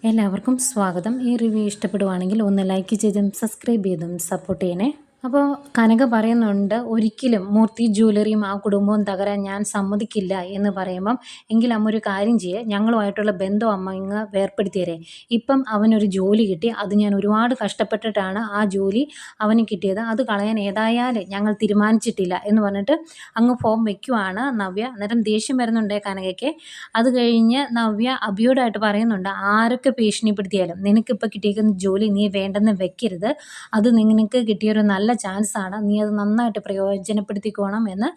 എല്ലാവർക്കും സ്വാഗതം. ഈ റിവ്യൂ ഇഷ്ടപ്പെടുവാണെങ്കിൽ ഒന്ന് ലൈക്ക് ചെയ്തും സബ്സ്ക്രൈബ് ചെയ്തും സപ്പോർട്ട് ചെയ്യണേ. അപ്പോൾ കനക പറയുന്നുണ്ട്, ഒരിക്കലും മൂർത്തി ജ്വല്ലറിയും ആ കുടുംബവും തകരാൻ ഞാൻ സമ്മതിക്കില്ല എന്ന് പറയുമ്പം, എങ്കിൽ അമ്മ ഒരു കാര്യം ചെയ്യേ, ഞങ്ങളുമായിട്ടുള്ള ബന്ധം അമ്മ ഇങ്ങ് വേർപ്പെടുത്തിയരേ. ഇപ്പം അവനൊരു ജോലി കിട്ടി, അത് ഞാൻ ഒരുപാട് കഷ്ടപ്പെട്ടിട്ടാണ് ആ ജോലി അവന് കിട്ടിയത്, അത് കളയാൻ ഏതായാലും ഞങ്ങൾ തീരുമാനിച്ചിട്ടില്ല എന്ന് പറഞ്ഞിട്ട് അങ്ങ് ഫോം വെക്കുവാണ് നവ്യ. അന്നേരം ദേഷ്യം വരുന്നുണ്ട് കനകയ്ക്ക്. അത് കഴിഞ്ഞ് നവ്യ അഭിയോടായിട്ട് പറയുന്നുണ്ട്, ആരൊക്കെ ഭീഷണിപ്പെടുത്തിയാലും നിനക്കിപ്പോൾ കിട്ടിയിരിക്കുന്ന ജോലി നീ വേണ്ടെന്ന് വെക്കരുത്, അത് നിനക്ക് കിട്ടിയൊരു നല്ല ചാൻസാണ്, നീ അത് നന്നായിട്ട് പ്രയോജനപ്പെടുത്തിക്കോണം എന്ന്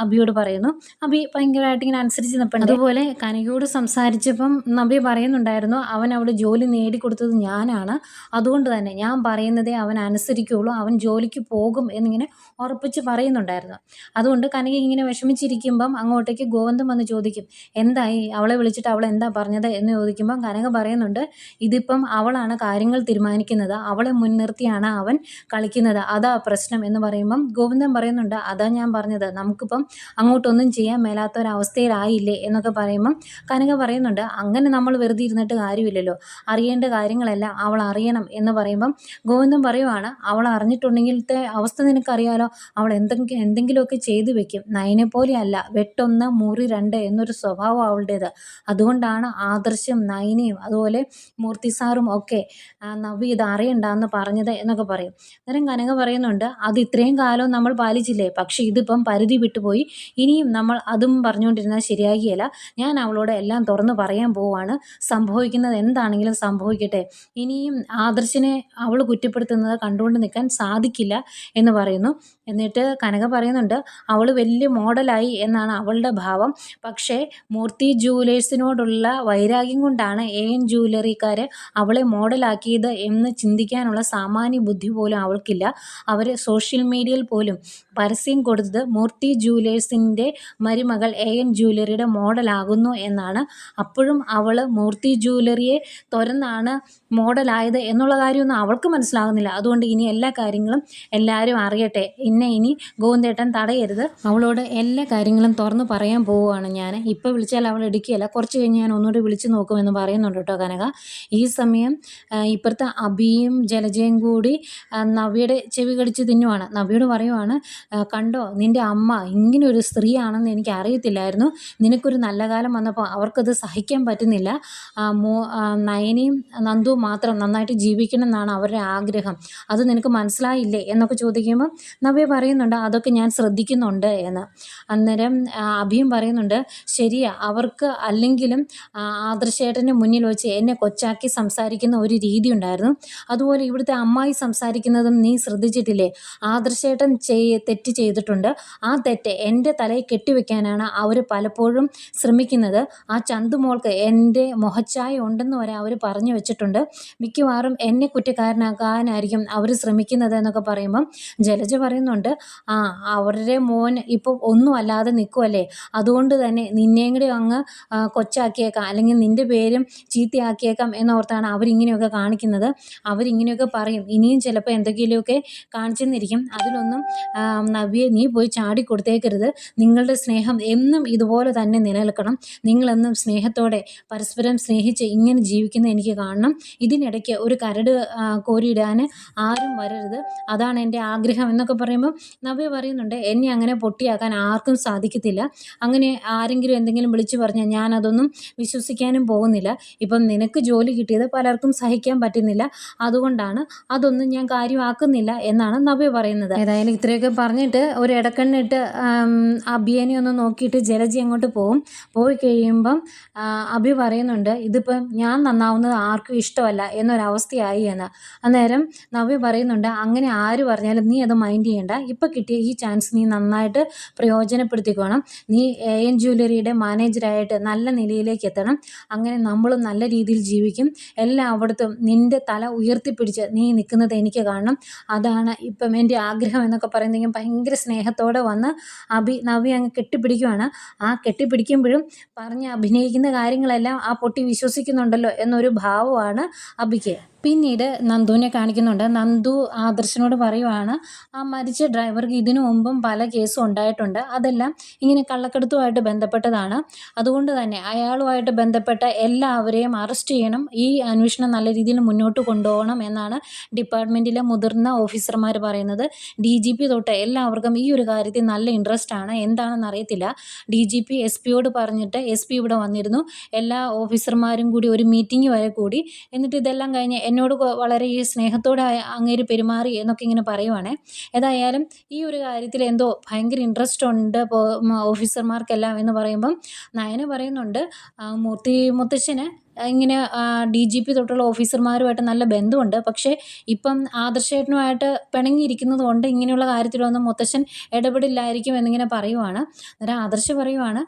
അഭിയോട് പറയുന്നു. അഭി ഭയങ്കരമായിട്ട് ഇങ്ങനെ അനുസരിച്ച് നിൽപ്പുണ്ട്. അതുപോലെ കനകയോട് സംസാരിച്ചപ്പം നവ്യ പറയുന്നുണ്ടായിരുന്നു, അവൻ അവിടെ ജോലി നേടിക്കൊടുത്തത് ഞാനാണ്, അതുകൊണ്ട് തന്നെ ഞാൻ പറയുന്നതേ അവൻ അനുസരിക്കുകയുള്ളൂ, അവൻ ജോലിക്ക് പോകും എന്നിങ്ങനെ ഉറപ്പിച്ച് പറയുന്നുണ്ടായിരുന്നു. അതുകൊണ്ട് കനക ഇങ്ങനെ വിഷമിച്ചിരിക്കുമ്പം അങ്ങോട്ടേക്ക് ഗോവിന്ദൻ വന്ന് ചോദിക്കും, എന്തായി, അവളെ വിളിച്ചിട്ട് അവൾ എന്താ പറഞ്ഞത് എന്ന് ചോദിക്കുമ്പം കനക പറയുന്നുണ്ട്, ഇതിപ്പം അവളാണ് കാര്യങ്ങൾ തീരുമാനിക്കുന്നത്, അവളെ മുൻനിർത്തിയാണ് അവൻ കളിക്കുന്നത്, അതാ പ്രശ്നം എന്ന് പറയുമ്പം ഗോവിന്ദൻ പറയുന്നുണ്ട്, അതാ ഞാൻ പറഞ്ഞത്, നമുക്കിപ്പം അങ്ങോട്ടൊന്നും ചെയ്യാൻ മേലാത്ത ഒരവസ്ഥയിലായില്ലേ എന്നൊക്കെ പറയുമ്പം കനക പറയുന്നുണ്ട്, അങ്ങനെ നമ്മൾ വെറുതെ ഇരുന്നിട്ട് കാര്യമില്ലല്ലോ, അറിയേണ്ട കാര്യങ്ങളെല്ലാം അവൾ അറിയണം എന്ന് പറയുമ്പം ഗോവിന്ദൻ പറയുവാണ്, അവൾ അറിഞ്ഞിട്ടുണ്ടെങ്കിലത്തെ അവസ്ഥ നിനക്കറിയാലോ, അവൾ എന്തെങ്കിലുമൊക്കെ ചെയ്തു വെക്കും, നയനെ പോലെയല്ല വെട്ടൊന്ന് മുറി രണ്ട് എന്നൊരു സ്വഭാവം അവളുടേത്, അതുകൊണ്ടാണ് ആദർശം നയനയും അതുപോലെ മൂർത്തി സാറും ഒക്കെ നവ്യ ഇത് അറിയണ്ടെന്ന് പറഞ്ഞത് എന്നൊക്കെ പറയും. അന്നേരം കനക പറയുന്നുണ്ട്, അത് ഇത്രയും കാലം നമ്മൾ പാലിച്ചില്ലേ, പക്ഷെ ഇതിപ്പം പരിധി വിട്ടുപോയി, ഇനിയും നമ്മൾ അതും പറഞ്ഞുകൊണ്ടിരുന്നാൽ ശരിയാകിയല്ല, ഞാൻ അവളോട് എല്ലാം തുറന്നു പറയാൻ പോവാണ്, സംഭവിക്കുന്നത് എന്താണെങ്കിലും സംഭവിക്കട്ടെ, ഇനിയും ആദർശിനെ അവൾ കുറ്റപ്പെടുത്തുന്നത് കണ്ടുകൊണ്ട് നിൽക്കാൻ സാധിക്കില്ല എന്ന് പറയുന്നു. എന്നിട്ട് കനക പറയുന്നുണ്ട്, അവൾ വലിയ മോഡലായി എന്നാണ് അവളുടെ ഭാവം, പക്ഷേ മൂർത്തി ജുവലേഴ്സിനോടുള്ള വൈരാഗ്യം കൊണ്ടാണ് AN ജ്വല്ലറിക്കാർ അവളെ മോഡലാക്കിയത് എന്ന് ചിന്തിക്കാനുള്ള സാമാന്യ ബുദ്ധി പോലും അവൾക്കില്ല. അവർ സോഷ്യൽ മീഡിയയിൽ പോലും പരസ്യം കൊടുത്തത് മൂർത്തി ജുവലേഴ്സിൻ്റെ മരുമകൾ AN ജ്വല്ലറിയുടെ മോഡലാകുന്നു എന്നാണ്. അപ്പോഴും അവൾ മൂർത്തി ജ്വല്ലറിയെ തുറന്നാണ് മോഡലായത് എന്നുള്ള കാര്യമൊന്നും അവൾക്ക് മനസ്സിലാകുന്നില്ല. അതുകൊണ്ട് ഇനി എല്ലാ കാര്യങ്ങളും എല്ലാവരും അറിയട്ടെ, ഇനി ഗോവിന്ദേട്ടൻ തടയരുത്, അവളോട് എല്ലാ കാര്യങ്ങളും തുറന്ന് പറയാൻ പോവുകയാണ് ഞാൻ, ഇപ്പോൾ വിളിച്ചാൽ അവൾ എടുക്കുകയില്ല, കുറച്ച് കഴിഞ്ഞ് ഞാൻ ഒന്നുകൂടി വിളിച്ച് നോക്കുമെന്ന് പറയുന്നുണ്ട് കേട്ടോ കനക. ഈ സമയം ഇപ്പുറത്തെ അഭിയും ജലജയും കൂടി നവ്യയുടെ ചെവി കടിച്ച് തിന്നുവാണ്. നവ്യയോട് പറയുവാണ്, കണ്ടോ നിൻ്റെ അമ്മ ഇങ്ങനെ ഒരു സ്ത്രീയാണെന്ന് എനിക്ക് അറിയത്തില്ലായിരുന്നു, നിനക്കൊരു നല്ല കാലം വന്നപ്പോൾ അവർക്കത് സഹിക്കാൻ പറ്റുന്നില്ല, നയനയും നന്ദുവും മാത്രം നന്നായിട്ട് ജീവിക്കണം എന്നാണ് അവരുടെ ആഗ്രഹം, അത് നിനക്ക് മനസ്സിലായില്ലേ എന്നൊക്കെ ചോദിക്കുമ്പോൾ നവ്യ പറയുന്നുണ്ട്, അതൊക്കെ ഞാൻ ശ്രദ്ധിക്കുന്നുണ്ട് എന്ന്. അന്നേരം അഭിയും പറയുന്നുണ്ട്, ശരിയാ, അവർക്ക് അല്ലെങ്കിലും ആദർശേട്ടൻ്റെ മുന്നിൽ വെച്ച് എന്നെ കൊച്ചാക്കി സംസാരിക്കുന്ന ഒരു രീതി ഉണ്ടായിരുന്നു, അതുപോലെ ഇവിടുത്തെ അമ്മായി സംസാരിക്കുന്നതും നീ ശ്രദ്ധിച്ചിട്ടില്ലേ, ആദർശേട്ടൻ തെറ്റ് ചെയ്തിട്ടുണ്ട്, ആ തെറ്റ് എൻ്റെ തലയിൽ കെട്ടിവെക്കാനാണ് അവർ പലപ്പോഴും ശ്രമിക്കുന്നത്, ആ ചന്തുമോൾക്ക് എൻ്റെ മുഖച്ഛായ ഉണ്ടെന്ന് വരെ അവർ പറഞ്ഞു വെച്ചിട്ടുണ്ട്, മിക്കവാറും എന്നെ കുറ്റക്കാരനാക്കാനായിരിക്കും അവർ ശ്രമിക്കുന്നത് എന്നൊക്കെ പറയുമ്പം ജലജ പറയുന്നുണ്ട്, അവരുടെ മോൻ ഇപ്പോൾ ഒന്നും അല്ലാതെ നിൽക്കുമല്ലേ, അതുകൊണ്ട് തന്നെ നിന്നെയും കൂടി അങ്ങ് കൊച്ചാക്കിയേക്കാം, അല്ലെങ്കിൽ നിൻ്റെ പേരും ചീത്തയാക്കിയേക്കാം എന്നോർത്താണ് അവരിങ്ങനെയൊക്കെ കാണിക്കുന്നത്, അവരിങ്ങനെയൊക്കെ പറയും, ഇനിയും ചിലപ്പോൾ എന്തെങ്കിലുമൊക്കെ കാണിച്ചെന്നിരിക്കും, അതിലൊന്നും നവ്യെ നീ പോയി ചാടി കൊടുത്തേക്കരുത്, നിങ്ങളുടെ സ്നേഹം എന്നും ഇതുപോലെ തന്നെ നിലനിൽക്കണം, നിങ്ങളെന്നും സ്നേഹത്തോടെ പരസ്പരം സ്നേഹിച്ച് ഇങ്ങനെ ജീവിക്കുന്ന എനിക്ക് കാണണം, ഇതിനിടയ്ക്ക് ഒരു കരട് കോരിയിടാൻ ആരും വരരുത്, അതാണ് എൻ്റെ ആഗ്രഹം എന്നൊക്കെ പറയുമ്പോൾ നവ്യ പറയുന്നുണ്ട്, എന്നെ അങ്ങനെ പൊട്ടിയാക്കാൻ ആർക്കും സാധിക്കത്തില്ല, അങ്ങനെ ആരെങ്കിലും എന്തെങ്കിലും വിളിച്ചു പറഞ്ഞാൽ ഞാനതൊന്നും വിശ്വസിക്കാനും പോകുന്നില്ല, ഇപ്പം നിനക്ക് ജോലി കിട്ടിയത് പലർക്കും സഹിക്കാൻ പറ്റുന്നില്ല, അതുകൊണ്ടാണ് അതൊന്നും ഞാൻ കാര്യമാക്കുന്നില്ല എന്നാണ് നവ്യ പറയുന്നത്. ഏതായാലും ഇത്രയൊക്കെ പറഞ്ഞിട്ട് ഒരു ഇടക്കണ്ണിട്ട് അഭിയനെ ഒന്ന് നോക്കിയിട്ട് ജലജി അങ്ങോട്ട് പോയി കഴിയുമ്പം അഭി പറയുന്നുണ്ട്, ഇതിപ്പം ഞാൻ നന്നാവുന്നത് ആർക്കും ഇഷ്ടമല്ല എന്നൊരവസ്ഥയായി എന്ന്. അന്നേരം നവ്യ പറയുന്നുണ്ട്, അങ്ങനെ ആര് പറഞ്ഞാലും നീ അത് മൈൻഡ് ചെയ്യണ്ട, ഇപ്പം കിട്ടിയ ഈ ചാൻസ് നീ നന്നായിട്ട് പ്രയോജനപ്പെടുത്തിക്കോണം, നീ AN ജ്വല്ലറിയുടെ മാനേജറായിട്ട് നല്ല നിലയിലേക്ക് എത്തണം, അങ്ങനെ നമ്മളും നല്ല രീതിയിൽ ജീവിക്കും, എല്ലായിടത്തും നിൻ്റെ തല ഉയർത്തിപ്പിടിച്ച് നീ നിൽക്കുന്നത് എനിക്ക് കാണണം, അതാണ് ഇപ്പം എൻ്റെ ആഗ്രഹം എന്നൊക്കെ പറയുന്നെങ്കിൽ ഭയങ്കര സ്നേഹത്തോടെ വന്ന് നവ്യ അങ്ങ് കെട്ടിപ്പിടിക്കുവാണ്. ആ കെട്ടിപ്പിടിക്കുമ്പോഴും പറഞ്ഞ് അഭിനയിക്കുന്ന കാര്യങ്ങളെല്ലാം ആ പൊട്ടി വിശ്വസിക്കുന്നുണ്ടല്ലോ എന്നൊരു ഭാവമാണ് അഭിക്ക്. പിന്നീട് നന്ദുവിനെ കാണിക്കുന്നുണ്ട്. നന്ദു ആദർശിനോട് പറയുവാണ്, ആ മരിച്ച ഡ്രൈവർക്ക് ഇതിനു മുമ്പും പല കേസും ഉണ്ടായിട്ടുണ്ട്. അതെല്ലാം ഇങ്ങനെ കള്ളക്കടത്തുമായിട്ട് ബന്ധപ്പെട്ടതാണ്. അതുകൊണ്ട് തന്നെ അയാളുമായിട്ട് ബന്ധപ്പെട്ട എല്ലാവരെയും അറസ്റ്റ് ചെയ്യണം. ഈ അന്വേഷണം നല്ല രീതിയിൽ മുന്നോട്ട് കൊണ്ടുപോകണം എന്നാണ് ഡിപ്പാർട്ട്മെൻറ്റിലെ മുതിർന്ന ഓഫീസർമാർ പറയുന്നത്. DGP തൊട്ട് എല്ലാവർക്കും ഈ ഒരു കാര്യത്തിൽ നല്ല ഇൻട്രസ്റ്റ് ആണ്. എന്താണെന്ന് അറിയത്തില്ല. DGP SP-യോട് പറഞ്ഞിട്ട് SP ഇവിടെ വന്നിരുന്നു. എല്ലാ ഓഫീസർമാരും കൂടി ഒരു മീറ്റിംഗ് വരെ കൂടി. എന്നിട്ട് ഇതെല്ലാം കഴിഞ്ഞ് എന്നോട് വളരെ ഈ സ്നേഹത്തോടെ അങ്ങേര് പെരുമാറി എന്നൊക്കെ ഇങ്ങനെ പറയുവാണേ. ഏതായാലും ഈ ഒരു കാര്യത്തിൽ എന്തോ ഭയങ്കര ഇൻട്രസ്റ്റ് ഉണ്ട് ഓഫീസർമാർക്കെല്ലാം എന്ന് പറയുമ്പം നയന പറയുന്നുണ്ട്, മുത്തശ്ശന് ഇങ്ങനെ DGP തൊട്ടുള്ള ഓഫീസർമാരുമായിട്ട് നല്ല ബന്ധമുണ്ട്. പക്ഷേ ഇപ്പം ആദർശേട്ടനുമായിട്ട് പിണങ്ങിയിരിക്കുന്നത് കൊണ്ട് ഇങ്ങനെയുള്ള കാര്യത്തിലൊന്നും മുത്തശ്ശൻ ഇടപെടില്ലായിരിക്കും എന്നിങ്ങനെ പറയുവാണ്. അന്നേരം ആദർശ് പറയുവാണ്,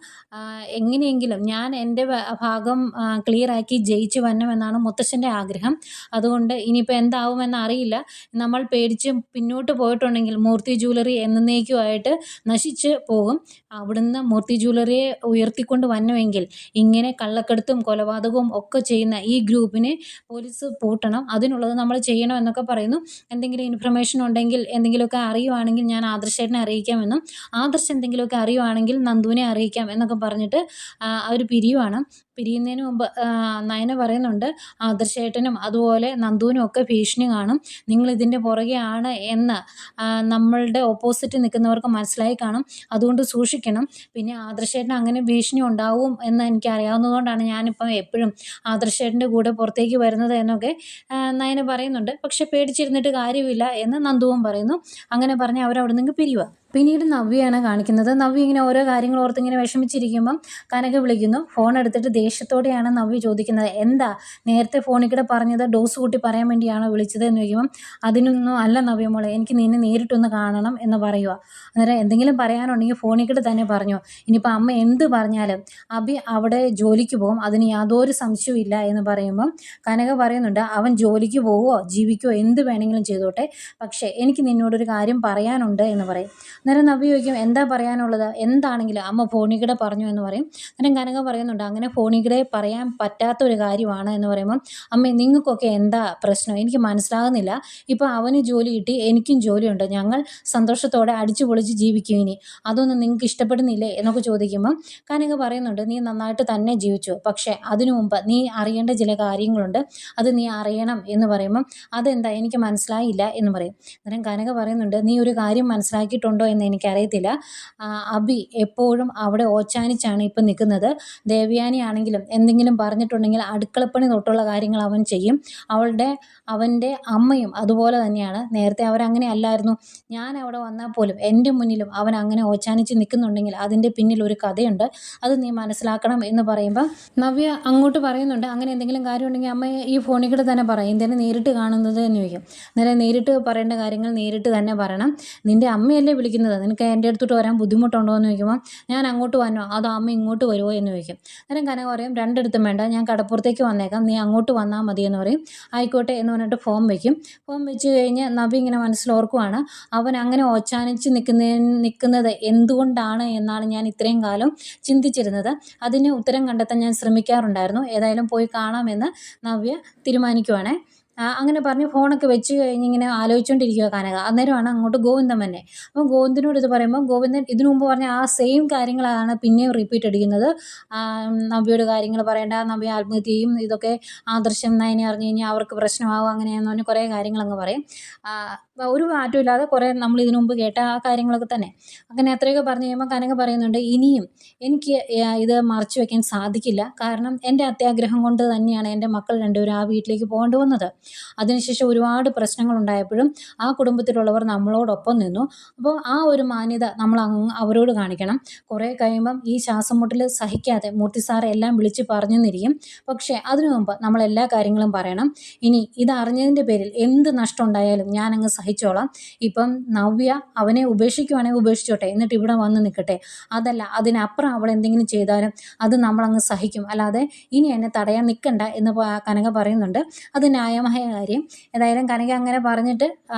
എങ്ങനെയെങ്കിലും ഞാൻ എൻ്റെ ഭാഗം ക്ലിയറാക്കി ജയിച്ചു വരണമെന്നാണ് മുത്തശ്ശൻ്റെ ആഗ്രഹം. അതുകൊണ്ട് ഇനിയിപ്പോൾ എന്താവുമെന്ന് അറിയില്ല. നമ്മൾ പേടിച്ച് പിന്നോട്ട് പോയിട്ടുണ്ടെങ്കിൽ മൂർത്തി ജ്വല്ലറി എന്നേക്കുമായിട്ട് നശിച്ച് പോകും. അവിടുന്ന് മൂർത്തി ജ്വല്ലറിയെ ഉയർത്തിക്കൊണ്ട് വരണമെങ്കിൽ ഇങ്ങനെ കള്ളക്കടത്തും കൊലപാതകവും ഒക്കെ ചെയ്യുന്ന ഈ ഗ്രൂപ്പിനെ പോലീസ് പൂട്ടണം. അതിനുള്ളത് നമ്മൾ ചെയ്യണം എന്നൊക്കെ പറയുന്നു. എന്തെങ്കിലും ഇൻഫർമേഷൻ ഉണ്ടെങ്കിൽ എന്തെങ്കിലുമൊക്കെ അറിയുവാണെങ്കിൽ ഞാൻ ആദർശേട്ടനെ അറിയിക്കാമെന്നും ആദർശ് എന്തെങ്കിലുമൊക്കെ അറിയുവാണെങ്കിൽ നന്ദുവിനെ അറിയിക്കാം എന്നൊക്കെ പറഞ്ഞിട്ട് അവർ പിരിയുവാണ്. പിരിയുന്നതിന് മുമ്പ് നയന പറയുന്നുണ്ട്, ആദർശേട്ടനും അതുപോലെ നന്ദുവിനും ഒക്കെ ഭീഷണി കാണും. നിങ്ങളിതിൻ്റെ പുറകെ ആണ് എന്ന് നമ്മളുടെ ഓപ്പോസിറ്റ് നിൽക്കുന്നവർക്ക് മനസ്സിലായി കാണും. അതുകൊണ്ട് സൂക്ഷിക്കണം. പിന്നെ ആദർശേട്ടന് അങ്ങനെ ഭീഷണി ഉണ്ടാവും എന്ന് എനിക്ക് അറിയാവുന്നതുകൊണ്ടാണ് ഞാനിപ്പം എപ്പോഴും ആദർശേട്ടൻ്റെ കൂടെ പുറത്തേക്ക് വരുന്നത് എന്നൊക്കെ നയന പറയുന്നുണ്ട്. പക്ഷെ പേടിച്ചിരുന്നിട്ട് കാര്യമില്ല എന്ന് നന്ദുവും പറയുന്നു. അങ്ങനെ പറഞ്ഞ് അവരവിടെ നിന്ന് പിരിയുക. പിന്നീട് നവ്യയാണ് കാണിക്കുന്നത്. നവ്യ ഇങ്ങനെ ഓരോ കാര്യങ്ങൾ ഓർത്ത് ഇങ്ങനെ വിഷമിച്ചിരിക്കുമ്പം കനക വിളിക്കുന്നു. ഫോൺ എടുത്തിട്ട് ദേഷ്യത്തോടെയാണ് നവ്യ ചോദിക്കുന്നത്, എന്താ നേരത്തെ ഫോണിൽ കൂടെ പറഞ്ഞത് ഡോസ് കൂട്ടി പറയാൻ വേണ്ടിയാണോ വിളിച്ചത് എന്ന് ചോദിക്കുമ്പം അതിനൊന്നും അല്ല നവ്യ മോളെ, എനിക്ക് നിന്നെ നേരിട്ടൊന്ന് കാണണം എന്ന് പറയുക. അന്നേരം എന്തെങ്കിലും പറയാനുണ്ടെങ്കിൽ ഫോണിൽ കൂടെ തന്നെ പറഞ്ഞു. ഇനിയിപ്പോൾ അമ്മ എന്ത് പറഞ്ഞാലും അഭി അവിടെ ജോലിക്ക് പോകും, അതിന് യാതൊരു സംശയവും ഇല്ല എന്ന് പറയുമ്പം കനക പറയുന്നുണ്ട്, അവൻ ജോലിക്ക് പോവുമോ ജീവിക്കുമോ എന്ത് വേണമെങ്കിലും ചെയ്തോട്ടെ, പക്ഷേ എനിക്ക് നിന്നോടൊരു കാര്യം പറയാനുണ്ട് എന്ന് പറയും. അന്നേരം നവ്യ ചോദിക്കും, എന്താ പറയാനുള്ളത്, എന്താണെങ്കിലും അമ്മ ഫോണിൽ കൂടെ പറഞ്ഞു എന്ന് പറയും. അന്നേരം കനക പറയുന്നുണ്ട്, അങ്ങനെ ഫോണിൽ കൂടെ പറയാൻ പറ്റാത്ത ഒരു കാര്യമാണ് എന്ന് പറയുമ്പം അമ്മ നിങ്ങൾക്കൊക്കെ എന്താ പ്രശ്നം, എനിക്ക് മനസ്സിലാകുന്നില്ല. ഇപ്പോൾ അവന് ജോലി കിട്ടി, എനിക്കും ജോലിയുണ്ട്, ഞങ്ങൾ സന്തോഷത്തോടെ അടിച്ചു പൊളിച്ച് ജീവിക്കും. ഇനി അതൊന്നും നിങ്ങൾക്ക് ഇഷ്ടപ്പെടുന്നില്ലേ എന്നൊക്കെ ചോദിക്കുമ്പം കനക പറയുന്നുണ്ട്, നീ നന്നായിട്ട് തന്നെ ജീവിച്ചു, പക്ഷേ അതിനു മുമ്പ് നീ അറിയേണ്ട ചില കാര്യങ്ങളുണ്ട്, അത് നീ അറിയണം എന്ന് പറയുമ്പം അതെന്താ എനിക്ക് മനസ്സിലായില്ല എന്ന് പറയും. അന്നേരം കനക പറയുന്നുണ്ട്, നീ ഒരു കാര്യം മനസ്സിലാക്കിയിട്ടുണ്ടോ എന്ന് എനിക്കറിയത്തില്ല. അഭി എപ്പോഴും അവിടെ ഓച്ചാനിച്ചാണ് ഇപ്പം നിൽക്കുന്നത്. ദേവയാനി ആണെങ്കിലും എന്തെങ്കിലും പറഞ്ഞിട്ടുണ്ടെങ്കിൽ അടുക്കളപ്പണി തൊട്ടുള്ള കാര്യങ്ങൾ അവൻ ചെയ്യും. അവൻ്റെ അമ്മയും അതുപോലെ തന്നെയാണ്. നേരത്തെ അവരങ്ങനെ അല്ലായിരുന്നു. ഞാൻ അവിടെ വന്നാൽ പോലും എൻ്റെ മുന്നിലും അവൻ അങ്ങനെ ഓച്ചാനിച്ച് നിൽക്കുന്നുണ്ടെങ്കിൽ അതിൻ്റെ പിന്നിൽ ഒരു കഥയുണ്ട്, അത് നീ മനസ്സിലാക്കണം എന്ന് പറയുമ്പോൾ നവ്യ അങ്ങോട്ട് പറയുന്നുണ്ട്, അങ്ങനെ എന്തെങ്കിലും കാര്യമുണ്ടെങ്കിൽ അമ്മയെ ഈ ഫോണിൽ കൂടെ തന്നെ പറയും, എന്തിനാ നേരിട്ട് കാണുന്നത് എന്ന് ചോദിക്കും. നേരെ നേരിട്ട് പറയേണ്ട കാര്യങ്ങൾ നേരിട്ട് തന്നെ പറയണം. നിൻ്റെ അമ്മയല്ലേ വിളിക്കുന്നത്, നിനക്ക് എൻ്റെ അടുത്തോട്ട് വരാൻ ബുദ്ധിമുട്ടുണ്ടോ എന്ന് ചോദിക്കുമ്പോൾ ഞാൻ അങ്ങോട്ട് വന്നോ അതോ അമ്മ ഇങ്ങോട്ട് വരുമോ എന്ന് ചോദിക്കും. അന്നേരം കനക പറയും, രണ്ടിടത്തും വേണ്ട, ഞാൻ കടപ്പുറത്തേക്ക് വന്നേക്കാം, നീ അങ്ങോട്ട് വന്നാൽ മതി എന്ന് പറയും. ആയിക്കോട്ടെ എന്ന് പറഞ്ഞിട്ട് ഫോം വയ്ക്കും. ഫോം വെച്ച് കഴിഞ്ഞ് നവ്യ ഇങ്ങനെ മനസ്സിലോർക്കുവാണ്, അവൻ അങ്ങനെ ഓച്ചാനിച്ച് നിൽക്കുന്നത് എന്തുകൊണ്ടാണ് എന്നാണ് ഞാൻ ഇത്രയും കാലം ചിന്തിച്ചിരുന്നത്. അതിന് ഉത്തരം കണ്ടെത്താൻ ഞാൻ ശ്രമിക്കാറുണ്ടായിരുന്നു. ഏതായാലും പോയി കാണാമെന്ന് നവ്യ തീരുമാനിക്കുവാണേ. അങ്ങനെ പറഞ്ഞ് ഫോണൊക്കെ വെച്ച് കഴിഞ്ഞ് ഇങ്ങനെ ആലോചിച്ചുകൊണ്ടിരിക്കുക കനക. അന്നേരമാണ് അങ്ങോട്ട് ഗോവിന്ദൻ തന്നെ. അപ്പം ഗോവിന്ദനോട് ഇത് പറയുമ്പോൾ ഗോവിന്ദൻ ഇതിനു മുമ്പ് പറഞ്ഞ ആ സെയിം കാര്യങ്ങളാണ് പിന്നെയും റിപ്പീറ്റ് അടിക്കുന്നത്. നവ്യയോട് കാര്യങ്ങൾ പറയേണ്ട, നവ്യ ആത്മഹത്യ ചെയ്യും, ഇതൊക്കെ ആദർശം നയനെ അറിഞ്ഞു കഴിഞ്ഞാൽ അവർക്ക് പ്രശ്നമാകും, അങ്ങനെയെന്ന് പറഞ്ഞ് കുറേ കാര്യങ്ങളങ്ങ് പറയും. ഒരു മാറ്റവും ഇല്ലാതെ കുറേ നമ്മൾ ഇതിനു മുമ്പ് കേട്ട ആ കാര്യങ്ങളൊക്കെ തന്നെ. അങ്ങനെ അത്രയൊക്കെ പറഞ്ഞു കഴിയുമ്പോൾ കനക പറയുന്നുണ്ട്, ഇനിയും എനിക്ക് ഇത് മറച്ചു വയ്ക്കാൻ സാധിക്കില്ല. കാരണം എൻ്റെ അത്യാഗ്രഹം കൊണ്ട് തന്നെയാണ് എൻ്റെ മക്കൾ രണ്ടുപേരും ആ വീട്ടിലേക്ക് പോകേണ്ടി വന്നത്. അതിനുശേഷം ഒരുപാട് പ്രശ്നങ്ങളുണ്ടായപ്പോഴും ആ കുടുംബത്തിലുള്ളവർ നമ്മളോടൊപ്പം നിന്നു. അപ്പോൾ ആ ഒരു മാന്യത നമ്മൾ അവരോട് കാണിക്കണം. കുറേ കഴിയുമ്പം ഈ ശ്വാസം മുട്ടൽ സഹിക്കാതെ മൂർത്തി സാറെ എല്ലാം വിളിച്ച് പറഞ്ഞെന്നിരിക്കും. പക്ഷേ അതിനു മുമ്പ് നമ്മൾ എല്ലാ കാര്യങ്ങളും പറയണം. ഇനി ഇതറിഞ്ഞതിൻ്റെ പേരിൽ എന്ത് നഷ്ടം ഉണ്ടായാലും ഞാനങ്ങ് സഹിച്ചോളാം. ഇപ്പം നവ്യ അവനെ ഉപേക്ഷിക്കുവാണെങ്കിൽ ഉപേക്ഷിച്ചോട്ടെ, എന്നിട്ട് ഇവിടെ വന്ന് നിൽക്കട്ടെ. അതല്ല അതിനപ്പുറം അവൾ എന്തെങ്കിലും ചെയ്താലും അത് നമ്മളങ്ങ് സഹിക്കും, അല്ലാതെ ഇനി എന്നെ തടയാൻ നിൽക്കണ്ട എന്ന് കനക പറയുന്നുണ്ട്. അത് ന്യായമായ സത്യമായ കാര്യം. ഏതായാലും കനക അങ്ങനെ പറഞ്ഞിട്ട്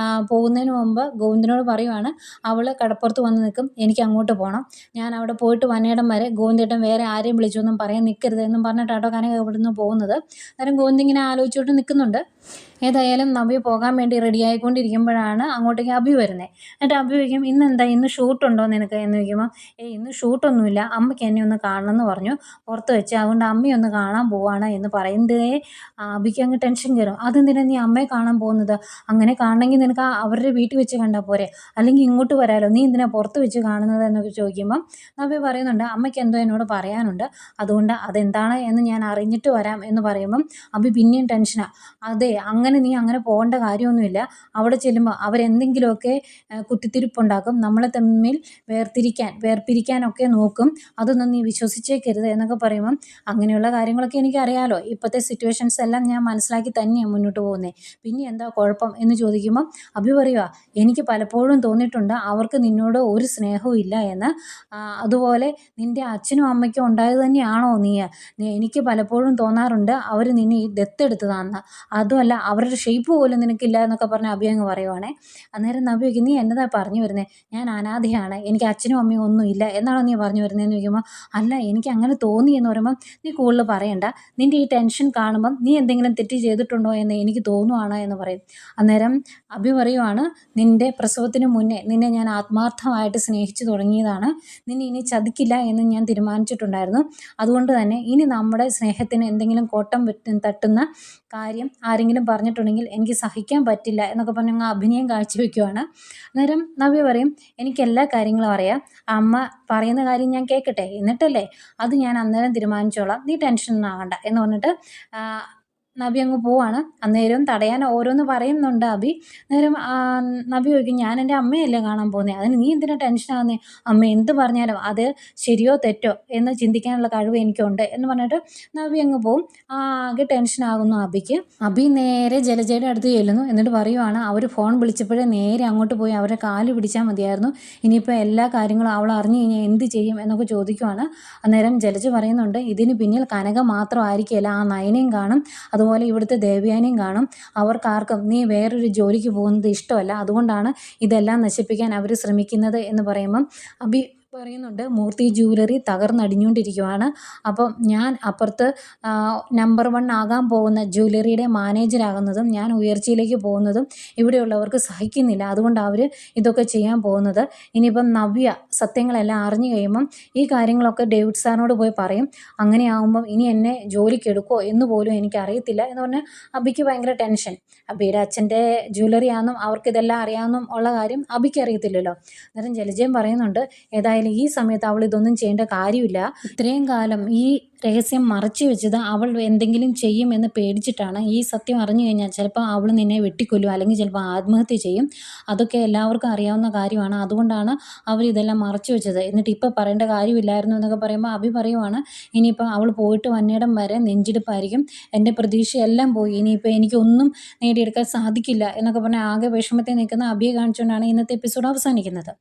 പോകുന്നതിന് മുമ്പ് ഗോവിന്ദനോട് പറയുവാണ്, അവൾ കടപ്പുറത്ത് വന്ന് നിൽക്കും, എനിക്ക് അങ്ങോട്ട് പോകണം, ഞാൻ അവിടെ പോയിട്ട് വന്നയിടം വരെ ഗോവിന്ദേട്ടൻ വേറെ ആരെയും വിളിച്ചൊന്നും പറയാൻ നിൽക്കരുത് എന്നും പറഞ്ഞിട്ടാട്ടോ കനക ഇവിടുന്ന് പോകുന്നത്. അന്നേരം ഗോവിന്ദ ഇങ്ങനെ ആലോചിച്ചുകൊണ്ട് നിൽക്കുന്നുണ്ട്. ഏതായാലും നവ്യ പോകാൻ വേണ്ടി റെഡി ആയിക്കൊണ്ടിരിക്കുമ്പോഴാണ് അങ്ങോട്ടേക്ക് അഭി വരുന്നത്. എന്നിട്ട് അഭി ചോദിക്കും, ഇന്നെന്താ ഇന്ന് ഷൂട്ടുണ്ടോ നിനക്ക് എന്ന് ചോദിക്കുമ്പോൾ, ഇന്ന് ഷൂട്ടൊന്നുമില്ല, അമ്മയ്ക്ക് എന്നെ ഒന്ന് കാണണമെന്ന് പറഞ്ഞു പുറത്ത് വെച്ച്, അതുകൊണ്ട് അമ്മയൊന്ന് കാണാൻ പോവാണ് എന്ന് പറയുന്നതേ അഭിക്ക് അങ്ങ് ടെൻഷൻ കയറും. അതെന്തിനാ നീ അമ്മയെ കാണാൻ പോകുന്നത്? അങ്ങനെ കാണണമെങ്കിൽ നിനക്ക് അവരുടെ വീട്ടിൽ വെച്ച് കണ്ടാൽ പോരെ, അല്ലെങ്കിൽ ഇങ്ങോട്ട് വരാമല്ലോ, നീ എന്തിനാ പുറത്ത് വെച്ച് കാണുന്നത് എന്നൊക്കെ ചോദിക്കുമ്പം നവ്യ പറയുന്നുണ്ട്, അമ്മയ്ക്ക് എന്തോ എന്നോട് പറയാനുണ്ട്, അതുകൊണ്ട് അതെന്താണ് എന്ന് ഞാൻ അറിഞ്ഞിട്ട് വരാം എന്ന് പറയുമ്പം അഭി പിന്നെയും ടെൻഷനാണ്. അതെ, അങ്ങനെ നീ അങ്ങനെ പോകേണ്ട കാര്യമൊന്നുമില്ല, അവിടെ ചെല്ലുമ്പോൾ അവരെന്തെങ്കിലുമൊക്കെ കുത്തിത്തിരിപ്പുണ്ടാക്കും, നമ്മളെ തമ്മിൽ വേർപിരിക്കാനൊക്കെ നോക്കും, അതൊന്നും നീ വിശ്വസിച്ചേക്കരുത് എന്നൊക്കെ പറയുമ്പം അങ്ങനെയുള്ള കാര്യങ്ങളൊക്കെ എനിക്കറിയാലോ, ഇപ്പോഴത്തെ സിറ്റുവേഷൻസ് എല്ലാം ഞാൻ മനസ്സിലാക്കി തന്നെയാണ് മുന്നോട്ട് പോകുന്നത്, പിന്നെ എന്താ കുഴപ്പം എന്ന് ചോദിക്കുമ്പം അഭി പറയുക, എനിക്ക് പലപ്പോഴും തോന്നിയിട്ടുണ്ട് അവർക്ക് നിന്നോട് ഒരു സ്നേഹവും ഇല്ല എന്ന്. അതുപോലെ നിൻ്റെ അച്ഛനും അമ്മയ്ക്കും ഉണ്ടായത് തന്നെയാണോ നീ? എനിക്ക് പലപ്പോഴും തോന്നാറുണ്ട് അവർ നിന്നെ ഈ ദത്തെടുത്തതാണെന്ന്, അതുമല്ല അവരുടെ ഷേപ്പ് പോലും നിനക്കില്ല എന്നൊക്കെ പറഞ്ഞ് അഭി അങ്ങ് പറയുവാണേ. അന്നേരം നവ്യ ചോദിക്കും, നീ എന്നതാ പറഞ്ഞു വരുന്നത്? ഞാൻ അനാഥയാണ്, എനിക്ക് അച്ഛനും അമ്മയും ഒന്നും ഇല്ല എന്നാണോ നീ പറഞ്ഞു വരുന്നതെന്ന് ചോദിക്കുമ്പോൾ, അല്ല എനിക്ക് അങ്ങനെ തോന്നി എന്ന് പറയുമ്പം നീ കൂടുതൽ പറയണ്ട, നിൻ്റെ ഈ ടെൻഷൻ കാണുമ്പം നീ എന്തെങ്കിലും തെറ്റ് ചെയ്തിട്ടുണ്ടോ എന്ന് എനിക്ക് തോന്നുവാണ് എന്ന് പറയും. അന്നേരം അഭി പറയുവാണ്, നിൻ്റെ പ്രസവത്തിന് മുന്നേ നിന്നെ ഞാൻ ആത്മാർത്ഥമായിട്ട് സ്നേഹിച്ചു തുടങ്ങിയതാണ്, നിന്നെ ഇനി ചതിക്കില്ല എന്ന് ഞാൻ തീരുമാനിച്ചിട്ടുണ്ടായിരുന്നു, അതുകൊണ്ട് തന്നെ ഇനി നമ്മുടെ സ്നേഹത്തിന് എന്തെങ്കിലും കോട്ടം തട്ടുന്ന കാര്യം ആരെങ്കിലും പറഞ്ഞിട്ടുണ്ടെങ്കിൽ എനിക്ക് സഹിക്കാൻ പറ്റില്ല എന്നൊക്കെ പറഞ്ഞ് അങ്ങ് അഭിനയം കാഴ്ചവെക്കുവാണ്. അന്നേരം നവ്യ പറയും, എനിക്ക് എല്ലാ കാര്യങ്ങളും അറിയാം, അമ്മ പറയുന്ന കാര്യം ഞാൻ കേൾക്കട്ടെ, എന്നിട്ടല്ലേ അത് ഞാൻ അന്നേരം തീരുമാനിച്ചോളാം, നീ ടെൻഷൻ ആകണ്ട എന്ന് പറഞ്ഞിട്ട് നവ്യ അങ്ങ് പോവാണ്. അന്നേരം തടയാൻ ഓരോന്ന് പറയുന്നുണ്ട് അഭി. അന്നേരം നവ്യ ചോദിക്കും, ഞാൻ എൻ്റെ അമ്മയല്ലേ കാണാൻ പോകുന്നത്, അതിന് നീ എന്തിനാ ടെൻഷനാകുന്നത്? അമ്മ എന്ത് പറഞ്ഞാലും അത് ശരിയോ തെറ്റോ എന്ന് ചിന്തിക്കാനുള്ള കഴിവ് എനിക്കുണ്ട് എന്ന് പറഞ്ഞിട്ട് നവ്യ അങ്ങ് പോവും. ആകെ ടെൻഷനാകുന്നു അഭിക്ക്. അഭി നേരെ ജലജയുടെ അടുത്ത് ചെല്ലുന്നു. എന്നിട്ട് പറയുവാണ്, അവർ ഫോൺ വിളിച്ചപ്പോഴേ നേരെ അങ്ങോട്ട് പോയി അവരെ കാല് പിടിച്ചാൽ മതിയായിരുന്നു, ഇനിയിപ്പോൾ എല്ലാ കാര്യങ്ങളും അവൾ അറിഞ്ഞു കഴിഞ്ഞാൽ എന്ത് ചെയ്യും എന്നൊക്കെ ചോദിക്കുവാണ്. അന്നേരം ജലജ പറയുന്നുണ്ട്, ഇതിന് പിന്നിൽ കനക മാത്രമായിരിക്കില്ല, ആ നയനയും കാണും, അതുപോലെ ഇവിടുത്തെ ദേവയാനിയും കാണും, അവർക്കാർക്കും നീ വേറൊരു ജോലിക്ക് പോകുന്നത് ഇഷ്ടമല്ല, അതുകൊണ്ടാണ് ഇതെല്ലാം നശിപ്പിക്കാൻ അവർ ശ്രമിക്കുന്നത് എന്ന് പറയുമ്പം അഭി പറയുന്നുണ്ട്, മൂർത്തി ജ്വല്ലറി തകർന്നടിഞ്ഞുകൊണ്ടിരിക്കുവാണ്, അപ്പം ഞാൻ അപ്പുറത്ത് നമ്പർ 1 ആകാൻ പോകുന്ന ജ്വല്ലറിയുടെ മാനേജരാകുന്നതും ഞാൻ ഉയർച്ചയിലേക്ക് പോകുന്നതും ഇവിടെയുള്ളവർക്ക് സഹിക്കുന്നില്ല, അതുകൊണ്ട് അവർ ഇതൊക്കെ ചെയ്യാൻ പോകുന്നത്. ഇനിയിപ്പം നവ്യ സത്യങ്ങളെല്ലാം അറിഞ്ഞു കഴിയുമ്പം ഈ കാര്യങ്ങളൊക്കെ ഡേവിഡ് സാറിനോട് പോയി പറയും, അങ്ങനെയാകുമ്പം ഇനി എന്നെ ജോലിക്ക് എടുക്കുമോ എന്ന് പോലും എനിക്കറിയത്തില്ല എന്ന് പറഞ്ഞാൽ അഭിക്ക് ഭയങ്കര ടെൻഷൻ. അഭിയുടെ അച്ഛൻ്റെ ജ്വല്ലറി ആണെന്നും അവർക്കിതെല്ലാം അറിയാമെന്നും ഉള്ള കാര്യം അഭിക്ക് അറിയത്തില്ലല്ലോ. അന്നേരം ജലജയം പറയുന്നുണ്ട്, ഏതായാലും ഈ സമയത്ത് അവൾ ഇതൊന്നും ചെയ്യേണ്ട കാര്യമില്ല, ഇത്രയും കാലം ഈ രഹസ്യം മറച്ചു വെച്ചത് അവൾ എന്തെങ്കിലും ചെയ്യുമെന്ന് പേടിച്ചിട്ടാണ്. ഈ സത്യം അറിഞ്ഞു കഴിഞ്ഞാൽ ചിലപ്പോൾ അവൾ നിന്നെ വെട്ടിക്കൊല്ലും, അല്ലെങ്കിൽ ചിലപ്പോൾ ആത്മഹത്യ ചെയ്യും, അതൊക്കെ എല്ലാവർക്കും അറിയാവുന്ന കാര്യമാണ്, അതുകൊണ്ടാണ് അവർ ഇതെല്ലാം മറച്ചു വെച്ചത്, എന്നിട്ട് ഇപ്പോൾ പറയേണ്ട കാര്യമില്ലായിരുന്നു എന്നൊക്കെ പറയുമ്പോൾ അഭി പറയുവാണ്, ഇനിയിപ്പോൾ അവൾ പോയിട്ട് വന്നിടം വരെ നെഞ്ചിടിപ്പായിരിക്കും, എൻ്റെ പ്രതീക്ഷയെല്ലാം പോയി, ഇനിയിപ്പോൾ എനിക്കൊന്നും നേടിയെടുക്കാൻ സാധിക്കില്ല എന്നൊക്കെ പറഞ്ഞാൽ ആകെ വിഷമത്തിൽ നിൽക്കുന്ന അഭിയെ കാണിച്ചുകൊണ്ടാണ് ഇന്നത്തെ എപ്പിസോഡ് അവസാനിക്കുന്നത്.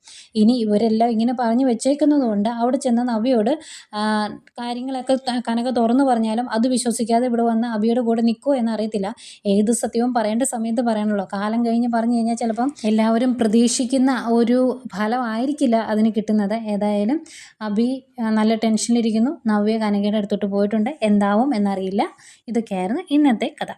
ഇനി ഇവരെല്ലാം ഇങ്ങനെ പറഞ്ഞു വെച്ചേക്കുന്നതുകൊണ്ട് അവിടെ ചെന്ന നവ്യയോട് കാര്യങ്ങളൊക്കെ കനക തുറന്നു പറഞ്ഞാലും അത് വിശ്വസിക്കാതെ ഇവിടെ വന്ന് അഭിയുടെ കൂടെ നിൽക്കുമോ എന്നറിയത്തില്ല. ഏത് സത്യവും പറയേണ്ട സമയത്ത് പറയണല്ലോ, കാലം കഴിഞ്ഞ് പറഞ്ഞു കഴിഞ്ഞാൽ ചിലപ്പം എല്ലാവരും പ്രതീക്ഷിക്കുന്ന ഒരു ഫലമായിരിക്കില്ല അതിന് കിട്ടുന്നത്. ഏതായാലും അഭി നല്ല ടെൻഷനിലിരിക്കുന്നു. നവ്യ കനകയുടെ അടുത്തോട്ട് പോയിട്ടുണ്ട്, എന്താവും എന്നറിയില്ല. ഇതൊക്കെയായിരുന്നു ഇന്നത്തെ കഥ.